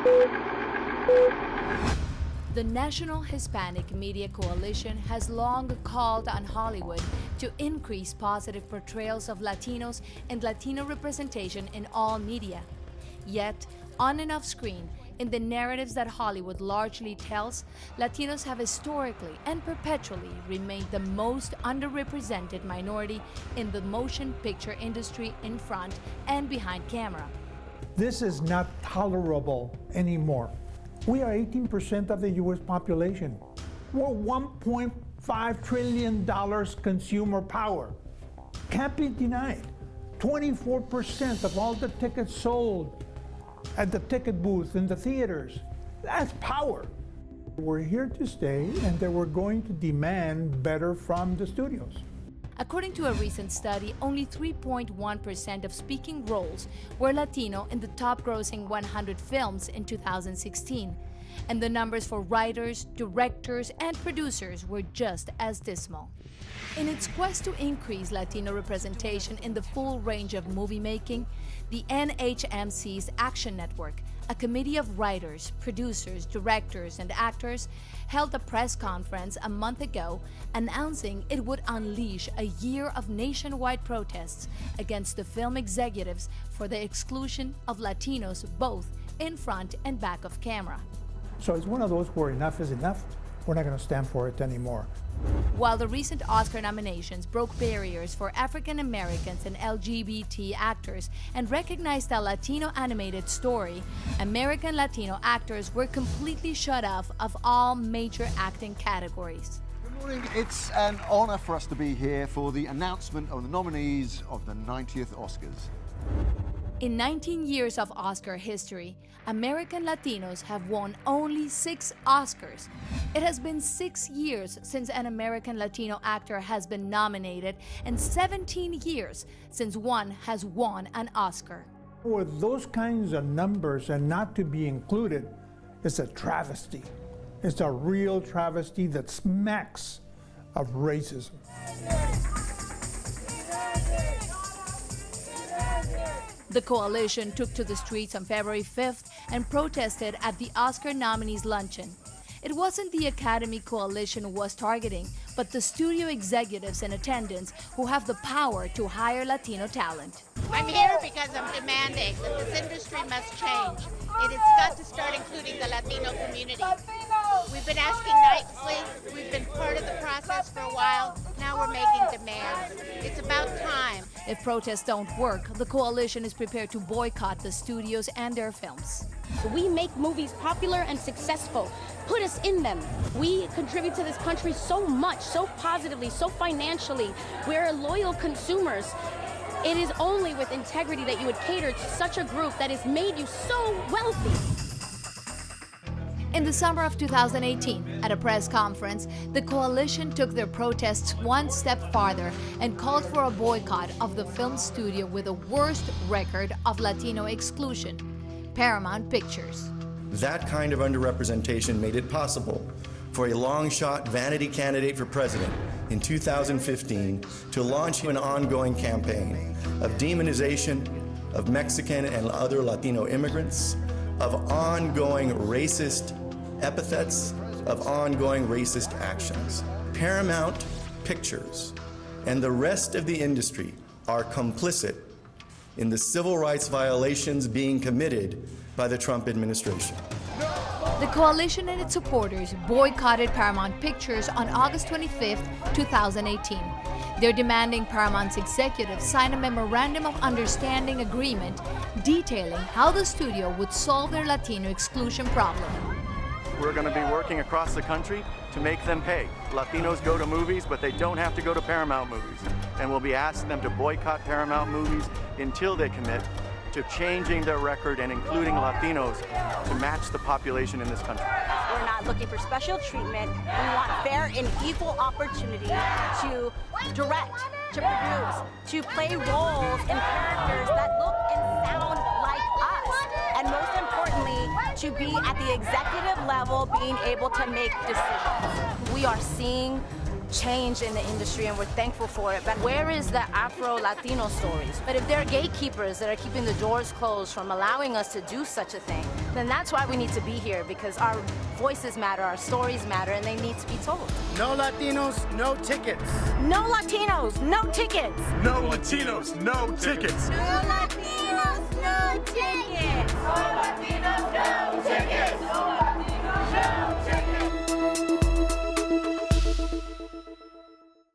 The National Hispanic Media Coalition has long called on Hollywood to increase positive portrayals of Latinos and Latino representation in all media. Yet, on and off screen, in the narratives that Hollywood largely tells, Latinos have historically and perpetually remained the most underrepresented minority in the motion picture industry in front and behind camera. This is not tolerable anymore. We are 18% of the US population. We're $1.5 trillion consumer power. Can't be denied. 24% of all the tickets sold at the ticket booth in the theaters. That's power. We're here to stay, and that we're going to demand better from the studios. According to a recent study, only 3.1% of speaking roles were Latino in the top-grossing 100 films in 2016, and the numbers for writers, directors, and producers were just as dismal. In its quest to increase Latino representation in the full range of movie making, the NHMC's Action Network, a committee of writers, producers, directors, and actors, held a press conference a month ago announcing it would unleash a year of nationwide protests against the film executives for the exclusion of Latinos both in front and back of camera. So it's one of those where enough is enough. We're not going to stand for it anymore. While the recent Oscar nominations broke barriers for African Americans and LGBT actors and recognized a Latino animated story, American Latino actors were completely shut off of all major acting categories. Good morning. It's an honor for us to be here for the announcement of the nominees of the 90th Oscars. In 19 years of Oscar history, American Latinos have won only 6 Oscars. It has been 6 years since an American Latino actor has been nominated and 17 years since one has won an Oscar. With those kinds of numbers and not to be included, it's a travesty. It's a real travesty that smacks of racism. The coalition took to the streets on February 5th and protested at the Oscar nominees luncheon. It wasn't the Academy Coalition was targeting, but the studio executives in attendance who have the power to hire Latino talent. I'm here because I'm demanding that this industry must change. It has got to start including the Latino community. We've been asking nicely, we've been part of the process for a while, now we're making demands. It's about time. If protests don't work, the coalition is prepared to boycott the studios and their films. We make movies popular and successful. Put us in them. We contribute to this country so much, so positively, so financially. We're loyal consumers. It is only with integrity that you would cater to such a group that has made you so wealthy. In the summer of 2018, at a press conference, the coalition took their protests one step farther and called for a boycott of the film studio with the worst record of Latino exclusion, Paramount Pictures. That kind of underrepresentation made it possible for a long-shot vanity candidate for president in 2015 to launch an ongoing campaign of demonization of Mexican and other Latino immigrants, of ongoing racist epithets, of ongoing racist actions. Paramount Pictures and the rest of the industry are complicit in the civil rights violations being committed by the Trump administration. The coalition and its supporters boycotted Paramount Pictures on August 25, 2018. They're demanding Paramount's executives sign a memorandum of understanding agreement detailing how the studio would solve their Latino exclusion problem. We're going to be working across the country to make them pay. Latinos go to movies, but they don't have to go to Paramount movies. And we'll be asking them to boycott Paramount movies until they commit to changing their record and including Latinos to match the population in this country. We're not looking for special treatment. We want fair and equal opportunity to direct, to produce, to play roles and characters that look and sound like us. And most importantly, to be at the executive level, being able to make decisions. We are seeing change in the industry and we're thankful for it, but where is the Afro-Latino stories? But if there are gatekeepers that are keeping the doors closed from allowing us to do such a thing, then that's why we need to be here, because our voices matter, our stories matter, and they need to be told. No Latinos, no tickets. No Latinos, no tickets. No Latinos, no tickets. No Latinos, no tickets. No Latinos, no tickets.